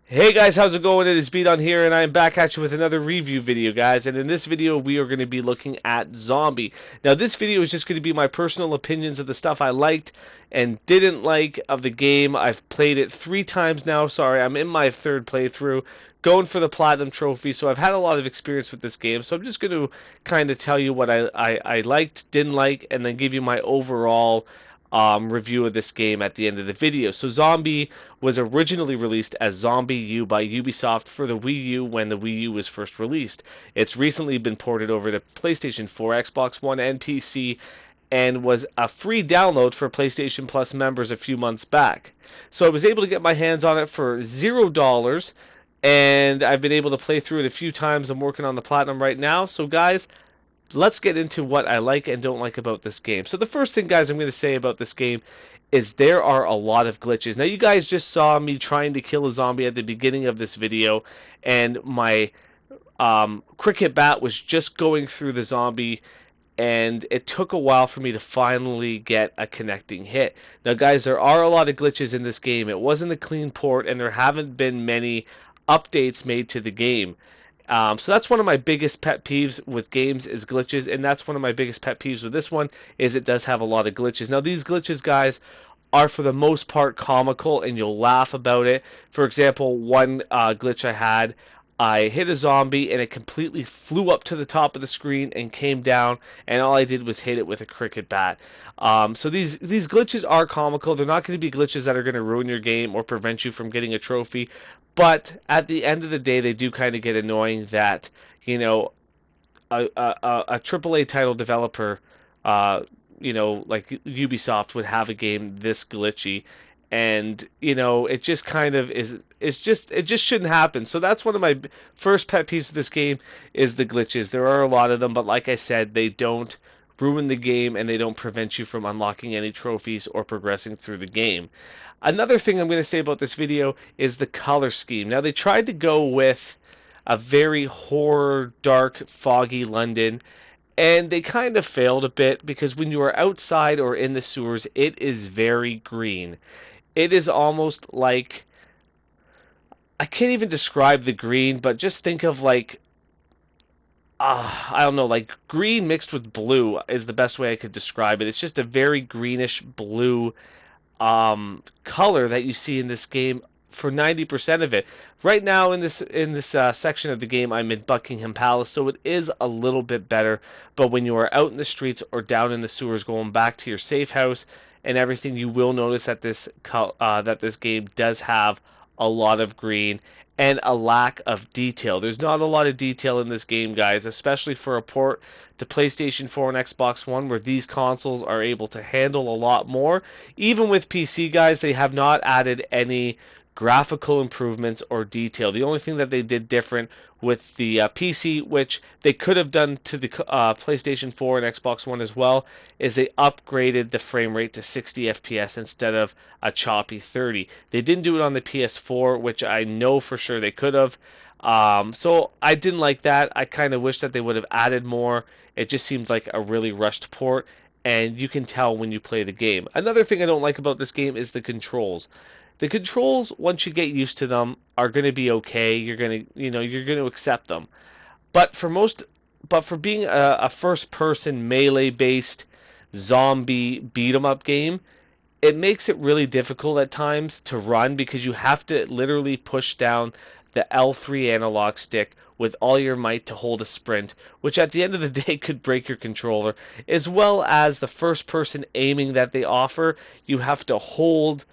Hey guys, how's it going? It is Beat on here, and I'm back at you with another review video, guys. And in this video, we are going to be looking at Zombie. Now, this video is just going to be my personal opinions of the stuff I liked and didn't like of the game. I've played it 3 times now. Sorry, I'm in my third playthrough, going for the Platinum Trophy, so I've had a lot of experience with this game. So I'm just going to kind of tell you what I liked, didn't like, and then give you my overall review of this game at the end of the video. So Zombie was originally released as Zombie U by Ubisoft for the Wii U when the Wii U was first released. It's recently been ported over to PlayStation 4, Xbox One, and PC, and was a free download for PlayStation Plus members a few months back. So I was able to get my hands on it for $0, and I've been able to play through it a few times. I'm working on the Platinum right now. So guys, let's get into what I like and don't like about this game. So the first thing, guys, I'm going to say about this game is there are a lot of glitches. Now, you guys just saw me trying to kill a zombie at the beginning of this video, and my cricket bat was just going through the zombie, and it took a while for me to finally get a connecting hit. Now, guys, there are a lot of glitches in this game. It wasn't a clean port, and there haven't been many updates made to the game. So that's one of my biggest pet peeves with games is glitches, and that's one of my biggest pet peeves with this one is it does have a lot of glitches. Now these glitches, guys, are for the most part comical, and you'll laugh about it. For example, one glitch I had, I hit a zombie and it completely flew up to the top of the screen and came down, and all I did was hit it with a cricket bat. So these glitches are comical. They're not going to be glitches that are going to ruin your game or prevent you from getting a trophy, but at the end of the day, they do kind of get annoying that you know a AAA title developer, uh, like Ubisoft would have a game this glitchy, and it just kind of is. It just shouldn't happen. So that's one of my first pet peeves of this game is the glitches. There are a lot of them, but like I said, they don't ruin the game and they don't prevent you from unlocking any trophies or progressing through the game. Another thing I'm going to say about this video is the color scheme. Now they tried to go with a very horror, dark, foggy London, and they kind of failed a bit because when you are outside or in the sewers, it is very green. It is almost like I can't even describe the green, but just think of like I don't know, like green mixed with blue is the best way I could describe it. It's just a very greenish blue color that you see in this game for 90% of it. Right now in this section of the game, I'm in Buckingham Palace, so it is a little bit better. But when you are out in the streets or down in the sewers, going back to your safe house and everything, you will notice that this game does have a lot of green and a lack of detail. There's not a lot of detail in this game, guys, especially for a port to PlayStation 4 and Xbox One, where these consoles are able to handle a lot more. Even with PC, guys, they have not added any graphical improvements or detail. The only thing that they did different with the PC, which they could have done to the PlayStation 4 and Xbox One as well, is they upgraded the frame rate to 60 FPS instead of a choppy 30. They didn't do it on the PS4, which I know for sure they could have. So I didn't like that. I kind of wish that they would have added more. It just seems like a really rushed port, and you can tell when you play the game. Another thing I don't like about this game is the controls. The controls, once you get used to them, are going to be okay. You're going to accept them. But for being a first-person melee-based zombie beat 'em up game, it makes it really difficult at times to run because you have to literally push down the L3 analog stick with all your might to hold a sprint, which at the end of the day could break your controller, as well as the first person aiming that they offer. You have to hold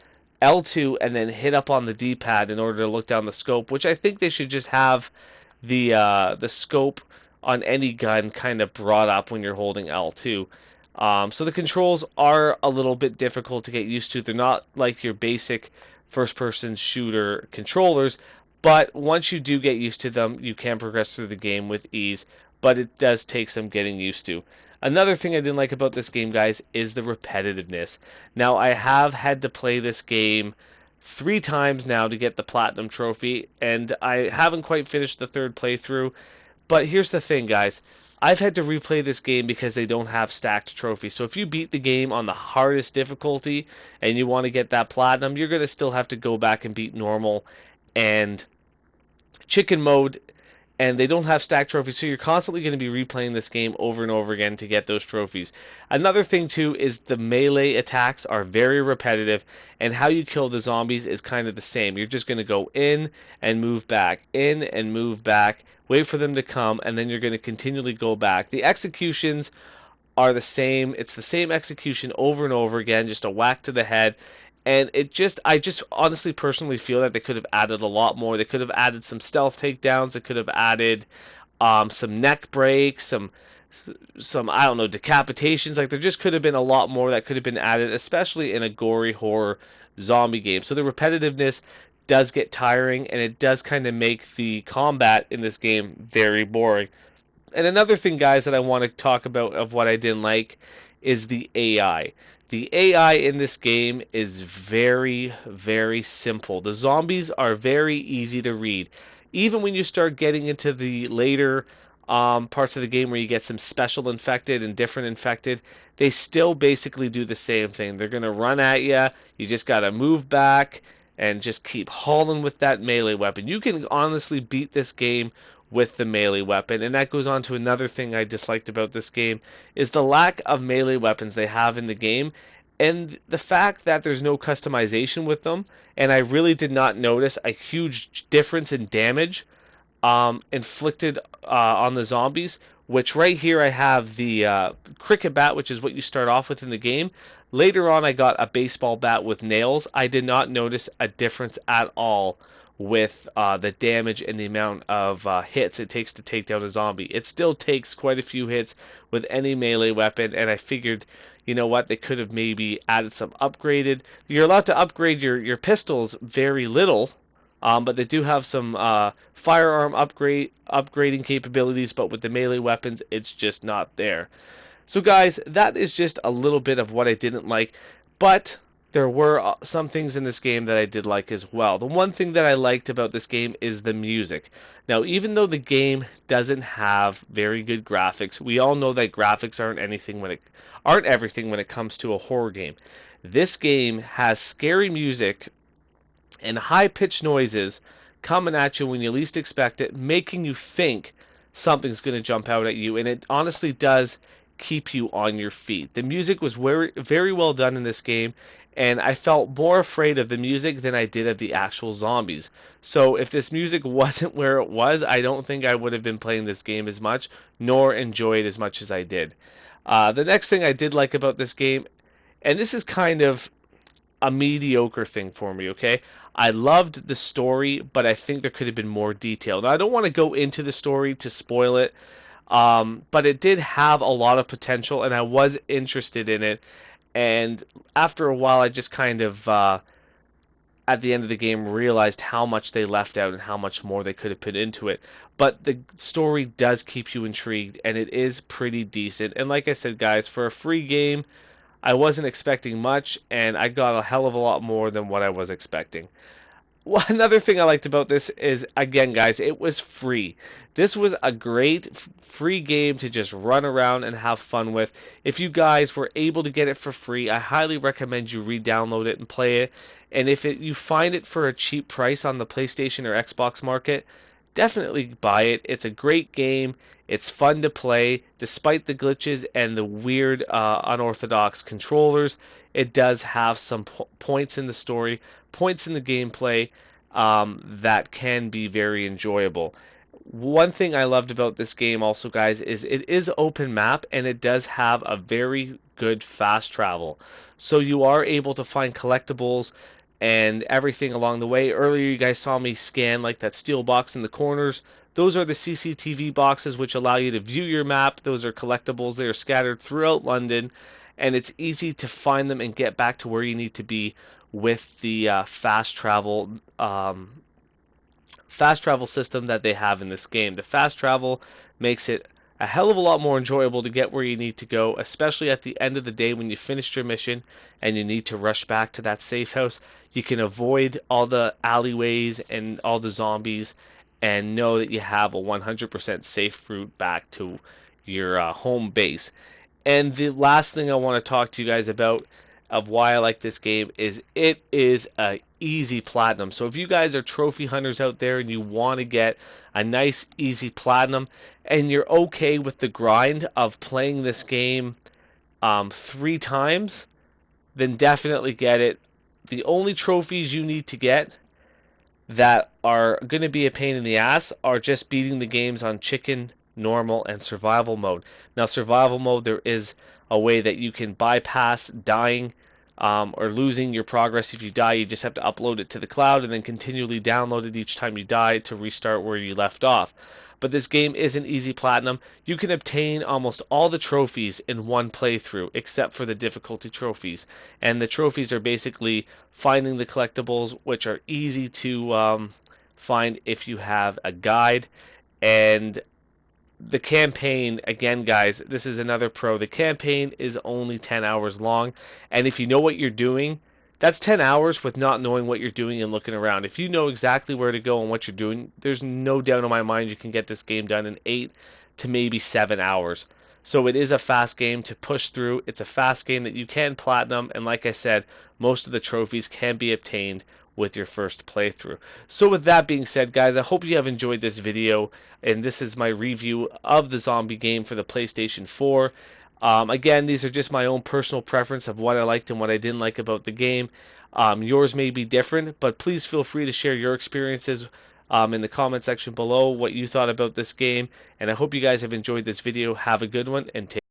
L2 and then hit up on the D-pad in order to look down the scope, which I think they should just have the scope on any gun kind of brought up when you're holding L2. So the controls are a little bit difficult to get used to. They're not like your basic first-person shooter controllers, but once you do get used to them, you can progress through the game with ease, but it does take some getting used to. Another thing I didn't like about this game, guys, is the repetitiveness. Now, I have had to play this game 3 times now to get the Platinum Trophy, and I haven't quite finished the third playthrough. But here's the thing, guys. I've had to replay this game because they don't have stacked trophies. So if you beat the game on the hardest difficulty and you want to get that platinum, you're going to still have to go back and beat normal and chicken mode, and they don't have stacked trophies, so you're constantly going to be replaying this game over and over again to get those trophies. Another thing too is the melee attacks are very repetitive, and how you kill the zombies is kind of the same. You're just going to go in and move back, in and move back, wait for them to come, and then you're going to continually go back. The executions are the same. It's the same execution over and over again, just a whack to the head. And I just honestly personally feel that they could have added a lot more. They could have added some stealth takedowns. They could have added some neck breaks, some I don't know, decapitations. Like there just could have been a lot more that could have been added, especially in a gory horror zombie game. So the repetitiveness does get tiring, and it does kind of make the combat in this game very boring. And another thing, guys, that I want to talk about of what I didn't like is the AI. The AI in this game is very, very simple. The zombies are very easy to read. Even when you start getting into the later parts of the game where you get some special infected and different infected, they still basically do the same thing. They're going to run at you. You just got to move back and just keep hauling with that melee weapon. You can honestly beat this game with the melee weapon. And that goes on to another thing I disliked about this game is the lack of melee weapons they have in the game, and the fact that there's no customization with them. And I really did not notice a huge difference in damage inflicted on the zombies, which right here I have the cricket bat, which is what you start off with in the game. Later on, I got a baseball bat with nails. I did not notice a difference at all with the damage and the amount of hits it takes to take down a zombie. It still takes quite a few hits with any melee weapon, and I figured, you know what, they could have maybe added some upgraded. You're allowed to upgrade your pistols very little, but they do have some firearm upgrading capabilities, but with the melee weapons, it's just not there. So guys, that is just a little bit of what I didn't like, but there were some things in this game that I did like as well. The one thing that I liked about this game is the music. Now, even though the game doesn't have very good graphics, we all know that graphics aren't everything when it comes to a horror game. This game has scary music and high-pitched noises coming at you when you least expect it, making you think something's going to jump out at you, and it honestly does keep you on your feet. The music was very, very well done in this game, and I felt more afraid of the music than I did of the actual zombies. So if this music wasn't where it was, I don't think I would have been playing this game as much, nor enjoy it as much as I did. The next thing I did like about this game, and this is kind of a mediocre thing for me, okay? I loved the story, but I think there could have been more detail. Now, I don't want to go into the story to spoil it, but it did have a lot of potential, and I was interested in it. And after a while, I just kind of, at the end of the game, realized how much they left out and how much more they could have put into it. But the story does keep you intrigued, and it is pretty decent. And like I said, guys, for a free game, I wasn't expecting much, and I got a hell of a lot more than what I was expecting. Well, another thing I liked about this is, again, guys, it was free. This was a great free game to just run around and have fun with. If you guys were able to get it for free, I highly recommend you re-download it and play it. And if you find it for a cheap price on the PlayStation or Xbox market, definitely buy it. It's a great game. It's fun to play, despite the glitches and the weird, unorthodox controllers. It does have some points in the story, points in the gameplay that can be very enjoyable. One thing I loved about this game also, guys, is it is open map, and it does have a very good fast travel. So you are able to find collectibles and everything along the way. Earlier you guys saw me scan like that steel box in the corners. Those are the CCTV boxes which allow you to view your map. Those are collectibles. They are scattered throughout London, and it's easy to find them and get back to where you need to be with the fast travel system that they have in this game. The fast travel makes it a hell of a lot more enjoyable to get where you need to go, especially at the end of the day when you finished your mission and you need to rush back to that safe house. You can avoid all the alleyways and all the zombies and know that you have a 100% safe route back to your home base. And the last thing I want to talk to you guys about, of why I like this game is it is a easy platinum. So if you guys are trophy hunters out there and you want to get a nice easy platinum and you're okay with the grind of playing this game 3 times, then definitely get it. The only trophies you need to get that are going to be a pain in the ass are just beating the games on chicken, normal, and survival mode. Now, survival mode, there is a way that you can bypass dying or losing your progress. If you die, you just have to upload it to the cloud and then continually download it each time you die to restart where you left off. But this game isn't easy platinum. You can obtain almost all the trophies in one playthrough, except for the difficulty trophies. And the trophies are basically finding the collectibles, which are easy to find if you have a guide. And the campaign, again, guys, this is another pro. The campaign is only 10 hours long, and if you know what you're doing, that's 10 hours with not knowing what you're doing and looking around. If you know exactly where to go and what you're doing, there's no doubt in my mind you can get this game done in 8 to maybe 7 hours. So it is a fast game to push through. It's a fast game that you can platinum, and like I said, most of the trophies can be obtained with your first playthrough. So with that being said, guys, I hope you have enjoyed this video, and this is my review of the zombie game for the PlayStation 4. Again, these are just my own personal preference of what I liked and what I didn't like about the game. Yours may be different, but please feel free to share your experiences in the comment section below, what you thought about this game, and I hope you guys have enjoyed this video. Have a good one, and take